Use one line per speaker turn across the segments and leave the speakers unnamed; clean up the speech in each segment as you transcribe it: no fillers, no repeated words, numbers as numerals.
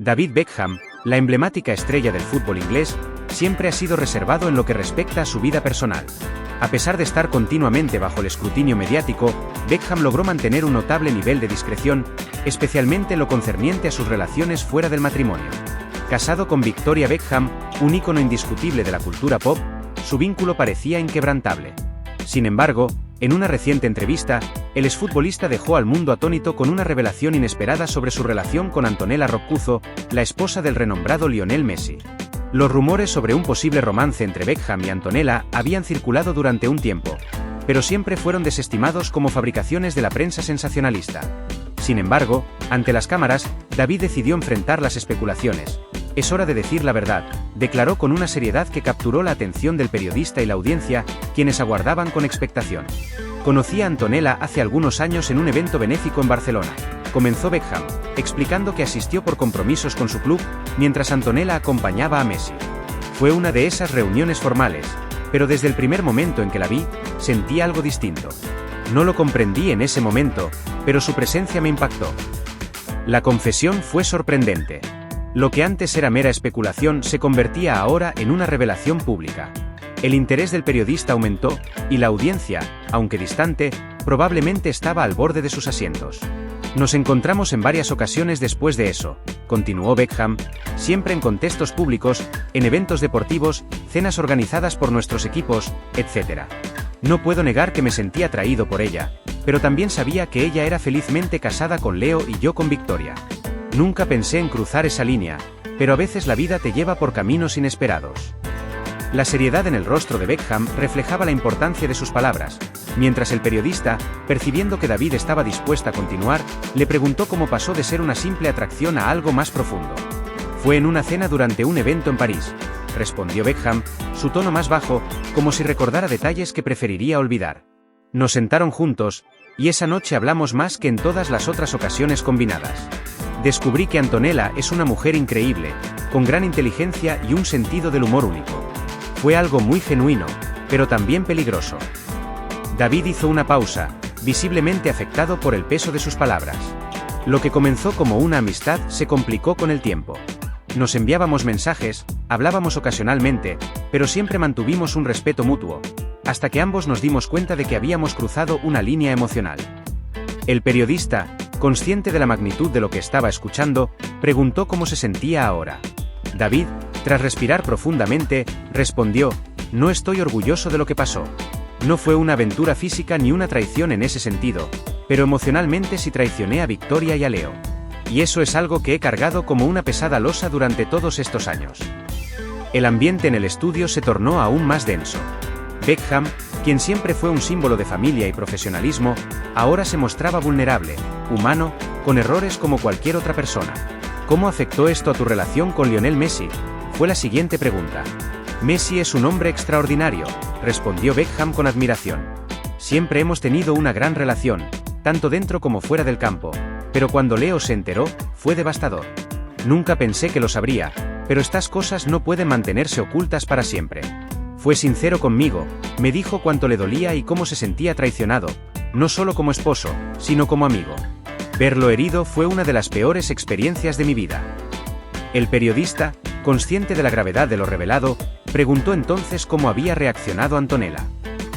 David Beckham, la emblemática estrella del fútbol inglés, siempre ha sido reservado en lo que respecta a su vida personal. A pesar de estar continuamente bajo el escrutinio mediático, Beckham logró mantener un notable nivel de discreción, especialmente en lo concerniente a sus relaciones fuera del matrimonio. Casado con Victoria Beckham, un ícono indiscutible de la cultura pop, su vínculo parecía inquebrantable. Sin embargo, en una reciente entrevista, el exfutbolista dejó al mundo atónito con una revelación inesperada sobre su relación con Antonella Roccuzzo, la esposa del renombrado Lionel Messi. Los rumores sobre un posible romance entre Beckham y Antonella habían circulado durante un tiempo, pero siempre fueron desestimados como fabricaciones de la prensa sensacionalista. Sin embargo, ante las cámaras, David decidió enfrentar las especulaciones. «Es hora de decir la verdad», declaró con una seriedad que capturó la atención del periodista y la audiencia, quienes aguardaban con expectación. «Conocí a Antonella hace algunos años en un evento benéfico en Barcelona», comenzó Beckham, explicando que asistió por compromisos con su club, mientras Antonella acompañaba a Messi. «Fue una de esas reuniones formales, pero desde el primer momento en que la vi, sentí algo distinto. No lo comprendí en ese momento, pero su presencia me impactó». La confesión fue sorprendente. Lo que antes era mera especulación se convertía ahora en una revelación pública. El interés del periodista aumentó, y la audiencia, aunque distante, probablemente estaba al borde de sus asientos. «Nos encontramos en varias ocasiones después de eso», continuó Beckham, «siempre en contextos públicos, en eventos deportivos, cenas organizadas por nuestros equipos, etc. No puedo negar que me sentí atraído por ella, pero también sabía que ella era felizmente casada con Leo y yo con Victoria. Nunca pensé en cruzar esa línea, pero a veces la vida te lleva por caminos inesperados». La seriedad en el rostro de Beckham reflejaba la importancia de sus palabras, mientras el periodista, percibiendo que David estaba dispuesta a continuar, le preguntó cómo pasó de ser una simple atracción a algo más profundo. «Fue en una cena durante un evento en París», respondió Beckham, su tono más bajo, como si recordara detalles que preferiría olvidar. «Nos sentaron juntos, y esa noche hablamos más que en todas las otras ocasiones combinadas. Descubrí que Antonella es una mujer increíble, con gran inteligencia y un sentido del humor único. Fue algo muy genuino, pero también peligroso». David hizo una pausa, visiblemente afectado por el peso de sus palabras. Lo que comenzó como una amistad se complicó con el tiempo. Nos enviábamos mensajes, hablábamos ocasionalmente, pero siempre mantuvimos un respeto mutuo, hasta que ambos nos dimos cuenta de que habíamos cruzado una línea emocional. El periodista, consciente de la magnitud de lo que estaba escuchando, preguntó cómo se sentía ahora. David, tras respirar profundamente, respondió: «No estoy orgulloso de lo que pasó. No fue una aventura física ni una traición en ese sentido, pero emocionalmente sí traicioné a Victoria y a Leo. Y eso es algo que he cargado como una pesada losa durante todos estos años». El ambiente en el estudio se tornó aún más denso. Beckham, quien siempre fue un símbolo de familia y profesionalismo, ahora se mostraba vulnerable, humano, con errores como cualquier otra persona. «¿Cómo afectó esto a tu relación con Lionel Messi?», fue la siguiente pregunta. «Messi es un hombre extraordinario», respondió Beckham con admiración. «Siempre hemos tenido una gran relación, tanto dentro como fuera del campo, pero cuando Leo se enteró, fue devastador. Nunca pensé que lo sabría, pero estas cosas no pueden mantenerse ocultas para siempre. Fue sincero conmigo, me dijo cuánto le dolía y cómo se sentía traicionado, no solo como esposo, sino como amigo. Verlo herido fue una de las peores experiencias de mi vida». El periodista, consciente de la gravedad de lo revelado, preguntó entonces cómo había reaccionado Antonella.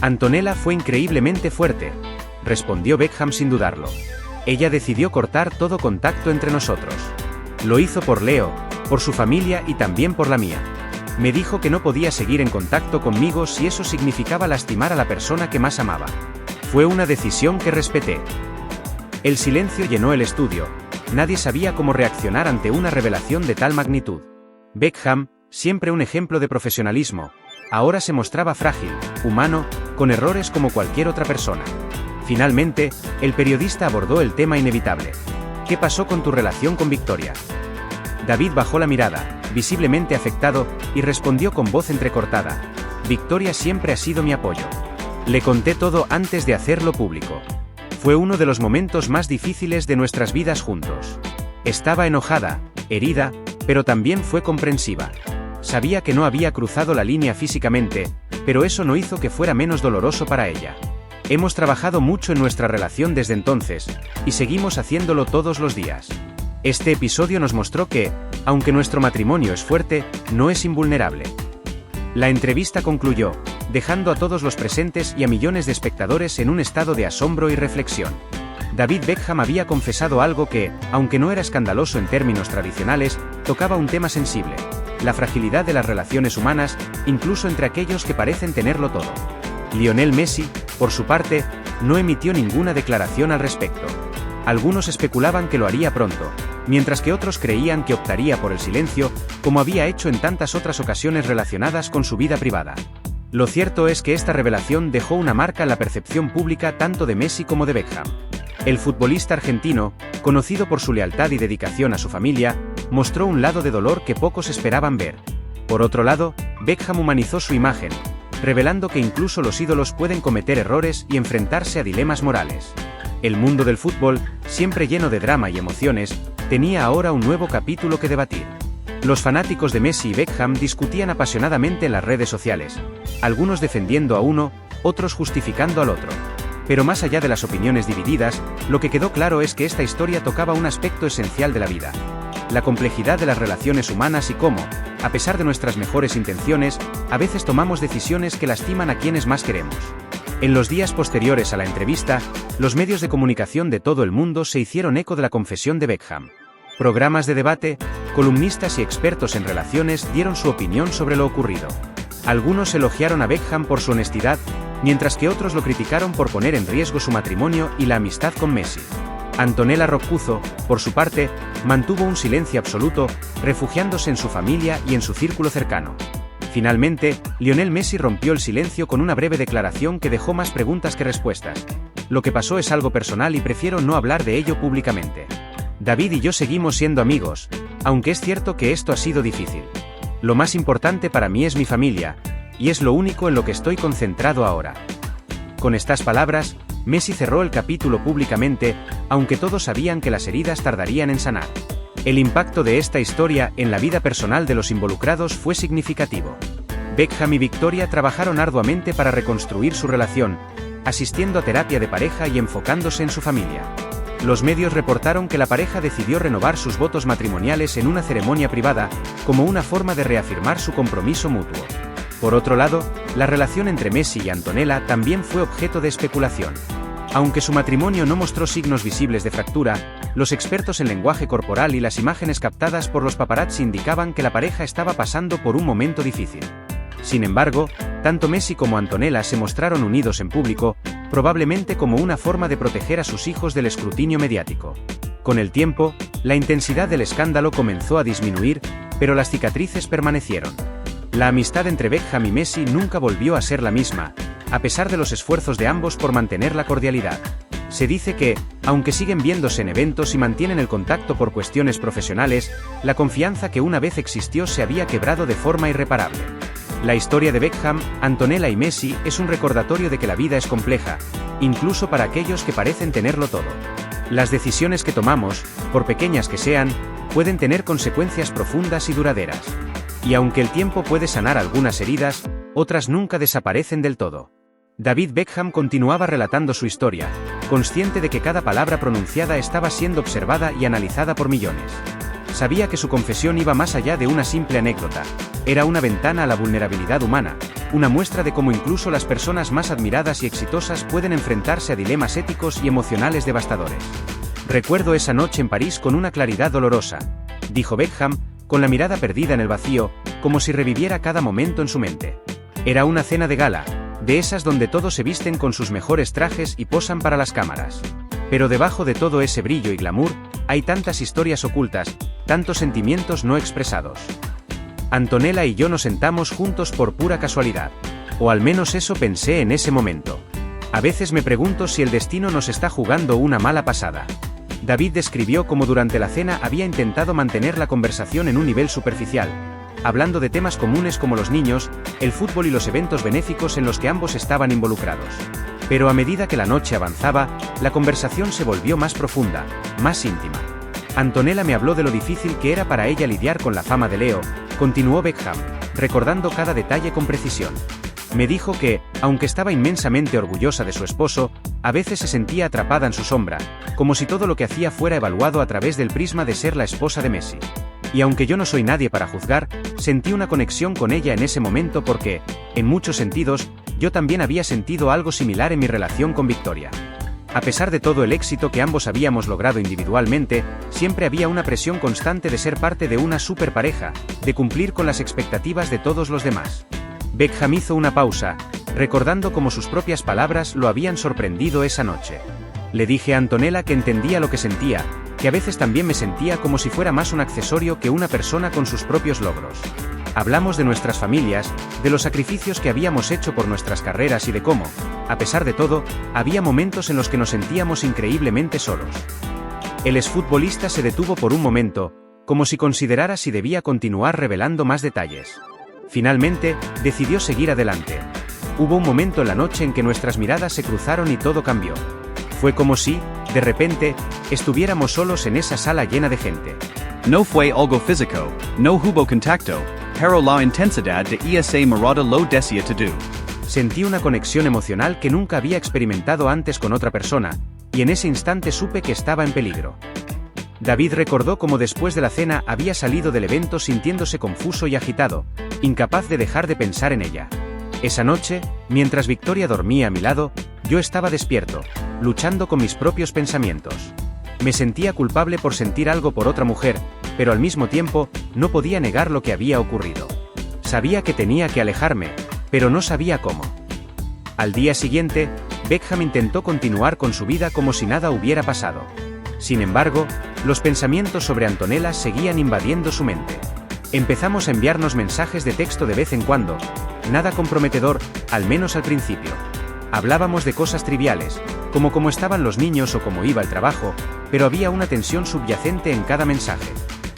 «Antonella fue increíblemente fuerte», respondió Beckham sin dudarlo. «Ella decidió cortar todo contacto entre nosotros. Lo hizo por Leo, por su familia y también por la mía. Me dijo que no podía seguir en contacto conmigo si eso significaba lastimar a la persona que más amaba. Fue una decisión que respeté». El silencio llenó el estudio. Nadie sabía cómo reaccionar ante una revelación de tal magnitud. Beckham, siempre un ejemplo de profesionalismo, ahora se mostraba frágil, humano, con errores como cualquier otra persona. Finalmente, el periodista abordó el tema inevitable. «¿Qué pasó con tu relación con Victoria?». David bajó la mirada, visiblemente afectado, y respondió con voz entrecortada: «Victoria siempre ha sido mi apoyo. Le conté todo antes de hacerlo público. Fue uno de los momentos más difíciles de nuestras vidas juntos. Estaba enojada, herida, pero también fue comprensiva. Sabía que no había cruzado la línea físicamente, pero eso no hizo que fuera menos doloroso para ella. Hemos trabajado mucho en nuestra relación desde entonces, y seguimos haciéndolo todos los días. Este episodio nos mostró que, aunque nuestro matrimonio es fuerte, no es invulnerable. La entrevista concluyó, dejando a todos los presentes y a millones de espectadores en un estado de asombro y reflexión. David Beckham había confesado algo que, aunque no era escandaloso en términos tradicionales, tocaba un tema sensible: la fragilidad de las relaciones humanas, incluso entre aquellos que parecen tenerlo todo. Lionel Messi, por su parte, no emitió ninguna declaración al respecto. Algunos especulaban que lo haría pronto, mientras que otros creían que optaría por el silencio, como había hecho en tantas otras ocasiones relacionadas con su vida privada. Lo cierto es que esta revelación dejó una marca en la percepción pública tanto de Messi como de Beckham. El futbolista argentino, conocido por su lealtad y dedicación a su familia, mostró un lado de dolor que pocos esperaban ver. Por otro lado, Beckham humanizó su imagen, revelando que incluso los ídolos pueden cometer errores y enfrentarse a dilemas morales. El mundo del fútbol, siempre lleno de drama y emociones, tenía ahora un nuevo capítulo que debatir. Los fanáticos de Messi y Beckham discutían apasionadamente en las redes sociales, algunos defendiendo a uno, otros justificando al otro. Pero más allá de las opiniones divididas, lo que quedó claro es que esta historia tocaba un aspecto esencial de la vida: la complejidad de las relaciones humanas y cómo, a pesar de nuestras mejores intenciones, a veces tomamos decisiones que lastiman a quienes más queremos. En los días posteriores a la entrevista, los medios de comunicación de todo el mundo se hicieron eco de la confesión de Beckham. Programas de debate, columnistas y expertos en relaciones dieron su opinión sobre lo ocurrido. Algunos elogiaron a Beckham por su honestidad, mientras que otros lo criticaron por poner en riesgo su matrimonio y la amistad con Messi. Antonella Roccuzzo, por su parte, mantuvo un silencio absoluto, refugiándose en su familia y en su círculo cercano. Finalmente, Lionel Messi rompió el silencio con una breve declaración que dejó más preguntas que respuestas. Lo que pasó es algo personal y prefiero no hablar de ello públicamente. David y yo seguimos siendo amigos, aunque es cierto que esto ha sido difícil. Lo más importante para mí es mi familia, y es lo único en lo que estoy concentrado ahora. Con estas palabras, Messi cerró el capítulo públicamente, aunque todos sabían que las heridas tardarían en sanar. El impacto de esta historia en la vida personal de los involucrados fue significativo. Beckham y Victoria trabajaron arduamente para reconstruir su relación, asistiendo a terapia de pareja y enfocándose en su familia. Los medios reportaron que la pareja decidió renovar sus votos matrimoniales en una ceremonia privada, como una forma de reafirmar su compromiso mutuo. Por otro lado, la relación entre Messi y Antonella también fue objeto de especulación. Aunque su matrimonio no mostró signos visibles de fractura, los expertos en lenguaje corporal y las imágenes captadas por los paparazzi indicaban que la pareja estaba pasando por un momento difícil. Sin embargo, tanto Messi como Antonella se mostraron unidos en público, probablemente como una forma de proteger a sus hijos del escrutinio mediático. Con el tiempo, la intensidad del escándalo comenzó a disminuir, pero las cicatrices permanecieron. La amistad entre Beckham y Messi nunca volvió a ser la misma, a pesar de los esfuerzos de ambos por mantener la cordialidad. Se dice que, aunque siguen viéndose en eventos y mantienen el contacto por cuestiones profesionales, la confianza que una vez existió se había quebrado de forma irreparable. La historia de Beckham, Antonella y Messi es un recordatorio de que la vida es compleja, incluso para aquellos que parecen tenerlo todo. Las decisiones que tomamos, por pequeñas que sean, pueden tener consecuencias profundas y duraderas. Y aunque el tiempo puede sanar algunas heridas, otras nunca desaparecen del todo. David Beckham continuaba relatando su historia, consciente de que cada palabra pronunciada estaba siendo observada y analizada por millones. Sabía que su confesión iba más allá de una simple anécdota. Era una ventana a la vulnerabilidad humana, una muestra de cómo incluso las personas más admiradas y exitosas pueden enfrentarse a dilemas éticos y emocionales devastadores. Recuerdo esa noche en París con una claridad dolorosa, dijo Beckham, con la mirada perdida en el vacío, como si reviviera cada momento en su mente. Era una cena de gala, de esas donde todos se visten con sus mejores trajes y posan para las cámaras. Pero debajo de todo ese brillo y glamour, hay tantas historias ocultas, tantos sentimientos no expresados. Antonella y yo nos sentamos juntos por pura casualidad. O al menos eso pensé en ese momento. A veces me pregunto si el destino nos está jugando una mala pasada. David describió cómo durante la cena había intentado mantener la conversación en un nivel superficial, hablando de temas comunes como los niños, el fútbol y los eventos benéficos en los que ambos estaban involucrados. Pero a medida que la noche avanzaba, la conversación se volvió más profunda, más íntima. Antonella me habló de lo difícil que era para ella lidiar con la fama de Leo, continuó Beckham, recordando cada detalle con precisión. Me dijo que, aunque estaba inmensamente orgullosa de su esposo, a veces se sentía atrapada en su sombra, como si todo lo que hacía fuera evaluado a través del prisma de ser la esposa de Messi. Y aunque yo no soy nadie para juzgar, sentí una conexión con ella en ese momento porque, en muchos sentidos, yo también había sentido algo similar en mi relación con Victoria. A pesar de todo el éxito que ambos habíamos logrado individualmente, siempre había una presión constante de ser parte de una superpareja, de cumplir con las expectativas de todos los demás. Beckham hizo una pausa, recordando cómo sus propias palabras lo habían sorprendido esa noche. Le dije a Antonella que entendía lo que sentía, que a veces también me sentía como si fuera más un accesorio que una persona con sus propios logros. Hablamos de nuestras familias, de los sacrificios que habíamos hecho por nuestras carreras y de cómo, a pesar de todo, había momentos en los que nos sentíamos increíblemente solos. El exfutbolista se detuvo por un momento, como si considerara si debía continuar revelando más detalles. Finalmente, decidió seguir adelante. Hubo un momento en la noche en que nuestras miradas se cruzaron y todo cambió. Fue como si, de repente, estuviéramos solos en esa sala llena de gente.
No fue algo físico, no hubo contacto, pero la intensidad de esa mirada lo decía todo.
Sentí una conexión emocional que nunca había experimentado antes con otra persona, y en ese instante supe que estaba en peligro. David recordó cómo después de la cena había salido del evento sintiéndose confuso y agitado, incapaz de dejar de pensar en ella. Esa noche, mientras Victoria dormía a mi lado, yo estaba despierto, luchando con mis propios pensamientos. Me sentía culpable por sentir algo por otra mujer, pero al mismo tiempo, no podía negar lo que había ocurrido. Sabía que tenía que alejarme, pero no sabía cómo. Al día siguiente, Beckham intentó continuar con su vida como si nada hubiera pasado. Sin embargo, los pensamientos sobre Antonella seguían invadiendo su mente. Empezamos a enviarnos mensajes de texto de vez en cuando, nada comprometedor, al menos al principio. Hablábamos de cosas triviales, como cómo estaban los niños o cómo iba el trabajo, pero había una tensión subyacente en cada mensaje.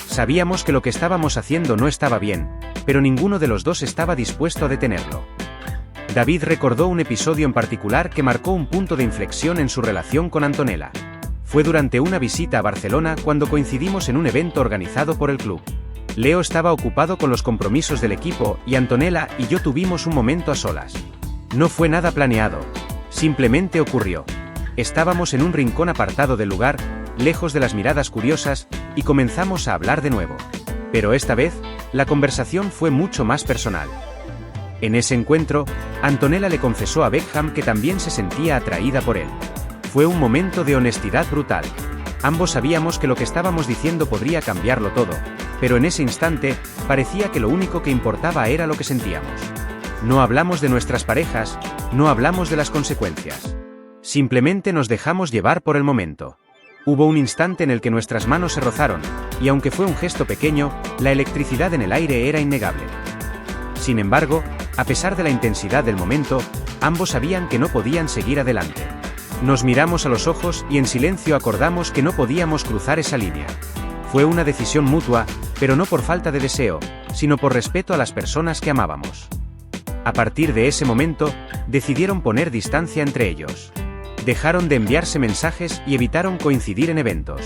Sabíamos que lo que estábamos haciendo no estaba bien, pero ninguno de los dos estaba dispuesto a detenerlo. David recordó un episodio en particular que marcó un punto de inflexión en su relación con Antonella. Fue durante una visita a Barcelona cuando coincidimos en un evento organizado por el club. Leo estaba ocupado con los compromisos del equipo y Antonella y yo tuvimos un momento a solas. No fue nada planeado, simplemente ocurrió. Estábamos en un rincón apartado del lugar, lejos de las miradas curiosas, y comenzamos a hablar de nuevo. Pero esta vez, la conversación fue mucho más personal. En ese encuentro, Antonella le confesó a Beckham que también se sentía atraída por él. Fue un momento de honestidad brutal. Ambos sabíamos que lo que estábamos diciendo podría cambiarlo todo, pero en ese instante, parecía que lo único que importaba era lo que sentíamos. No hablamos de nuestras parejas, no hablamos de las consecuencias. Simplemente nos dejamos llevar por el momento. Hubo un instante en el que nuestras manos se rozaron, y aunque fue un gesto pequeño, la electricidad en el aire era innegable. Sin embargo, a pesar de la intensidad del momento, ambos sabían que no podían seguir adelante. Nos miramos a los ojos y en silencio acordamos que no podíamos cruzar esa línea. Fue una decisión mutua, pero no por falta de deseo, sino por respeto a las personas que amábamos. A partir de ese momento, decidieron poner distancia entre ellos. Dejaron de enviarse mensajes y evitaron coincidir en eventos.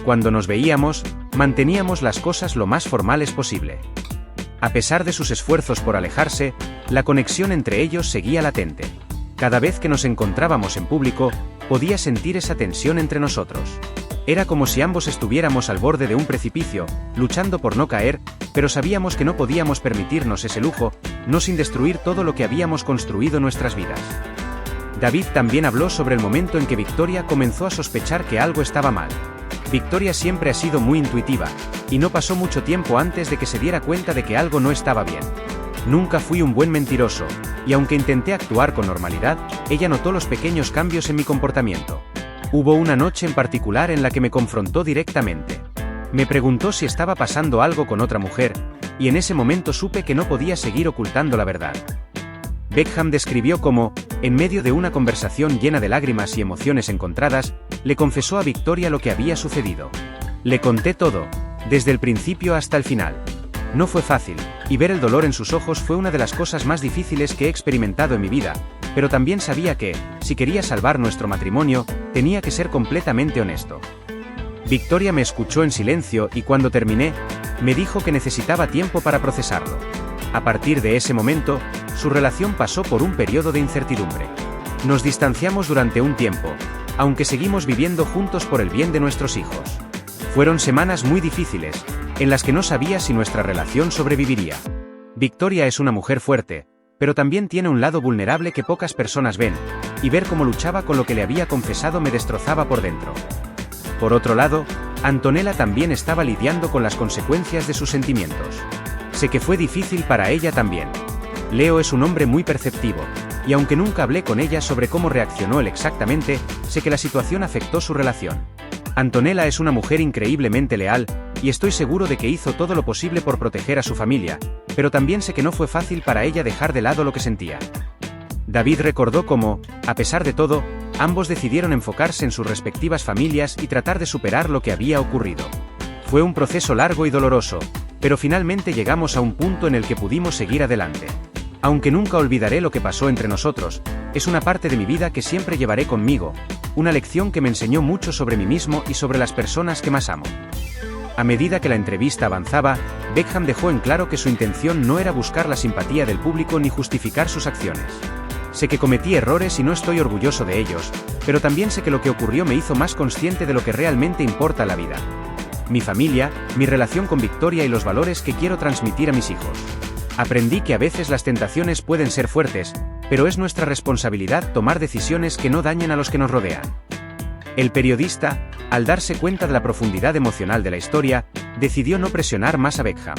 Cuando nos veíamos, manteníamos las cosas lo más formales posible. A pesar de sus esfuerzos por alejarse, la conexión entre ellos seguía latente. Cada vez que nos encontrábamos en público, podía sentir esa tensión entre nosotros. Era como si ambos estuviéramos al borde de un precipicio, luchando por no caer, pero sabíamos que no podíamos permitirnos ese lujo, no sin destruir todo lo que habíamos construido en nuestras vidas. David también habló sobre el momento en que Victoria comenzó a sospechar que algo estaba mal. Victoria siempre ha sido muy intuitiva, y no pasó mucho tiempo antes de que se diera cuenta de que algo no estaba bien. Nunca fui un buen mentiroso, y aunque intenté actuar con normalidad, ella notó los pequeños cambios en mi comportamiento. Hubo una noche en particular en la que me confrontó directamente. Me preguntó si estaba pasando algo con otra mujer, y en ese momento supe que no podía seguir ocultando la verdad. Beckham describió cómo, en medio de una conversación llena de lágrimas y emociones encontradas, le confesó a Victoria lo que había sucedido. Le conté todo, desde el principio hasta el final. No fue fácil, y ver el dolor en sus ojos fue una de las cosas más difíciles que he experimentado en mi vida, pero también sabía que, si quería salvar nuestro matrimonio, tenía que ser completamente honesto. Victoria me escuchó en silencio y cuando terminé, me dijo que necesitaba tiempo para procesarlo. A partir de ese momento, su relación pasó por un periodo de incertidumbre. Nos distanciamos durante un tiempo, aunque seguimos viviendo juntos por el bien de nuestros hijos. Fueron semanas muy difíciles, en las que no sabía si nuestra relación sobreviviría. Victoria es una mujer fuerte, pero también tiene un lado vulnerable que pocas personas ven, y ver cómo luchaba con lo que le había confesado me destrozaba por dentro. Por otro lado, Antonella también estaba lidiando con las consecuencias de sus sentimientos. Sé que fue difícil para ella también. Leo es un hombre muy perceptivo, y aunque nunca hablé con ella sobre cómo reaccionó él exactamente, sé que la situación afectó su relación. Antonella es una mujer increíblemente leal, y estoy seguro de que hizo todo lo posible por proteger a su familia, pero también sé que no fue fácil para ella dejar de lado lo que sentía. David recordó cómo, a pesar de todo, ambos decidieron enfocarse en sus respectivas familias y tratar de superar lo que había ocurrido. Fue un proceso largo y doloroso, pero finalmente llegamos a un punto en el que pudimos seguir adelante. Aunque nunca olvidaré lo que pasó entre nosotros, es una parte de mi vida que siempre llevaré conmigo, una lección que me enseñó mucho sobre mí mismo y sobre las personas que más amo. A medida que la entrevista avanzaba, Beckham dejó en claro que su intención no era buscar la simpatía del público ni justificar sus acciones. Sé que cometí errores y no estoy orgulloso de ellos, pero también sé que lo que ocurrió me hizo más consciente de lo que realmente importa en la vida. Mi familia, mi relación con Victoria y los valores que quiero transmitir a mis hijos. Aprendí que a veces las tentaciones pueden ser fuertes, pero es nuestra responsabilidad tomar decisiones que no dañen a los que nos rodean. El periodista, al darse cuenta de la profundidad emocional de la historia, decidió no presionar más a Beckham.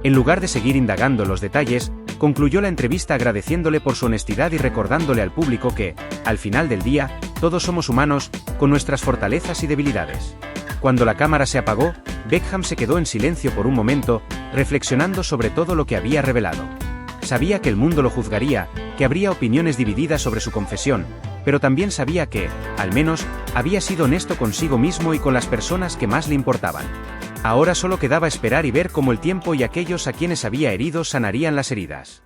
En lugar de seguir indagando en los detalles, concluyó la entrevista agradeciéndole por su honestidad y recordándole al público que, al final del día, todos somos humanos, con nuestras fortalezas y debilidades. Cuando la cámara se apagó, Beckham se quedó en silencio por un momento, reflexionando sobre todo lo que había revelado. Sabía que el mundo lo juzgaría, que habría opiniones divididas sobre su confesión, pero también sabía que, al menos, había sido honesto consigo mismo y con las personas que más le importaban. Ahora solo quedaba esperar y ver cómo el tiempo y aquellos a quienes había herido sanarían las heridas.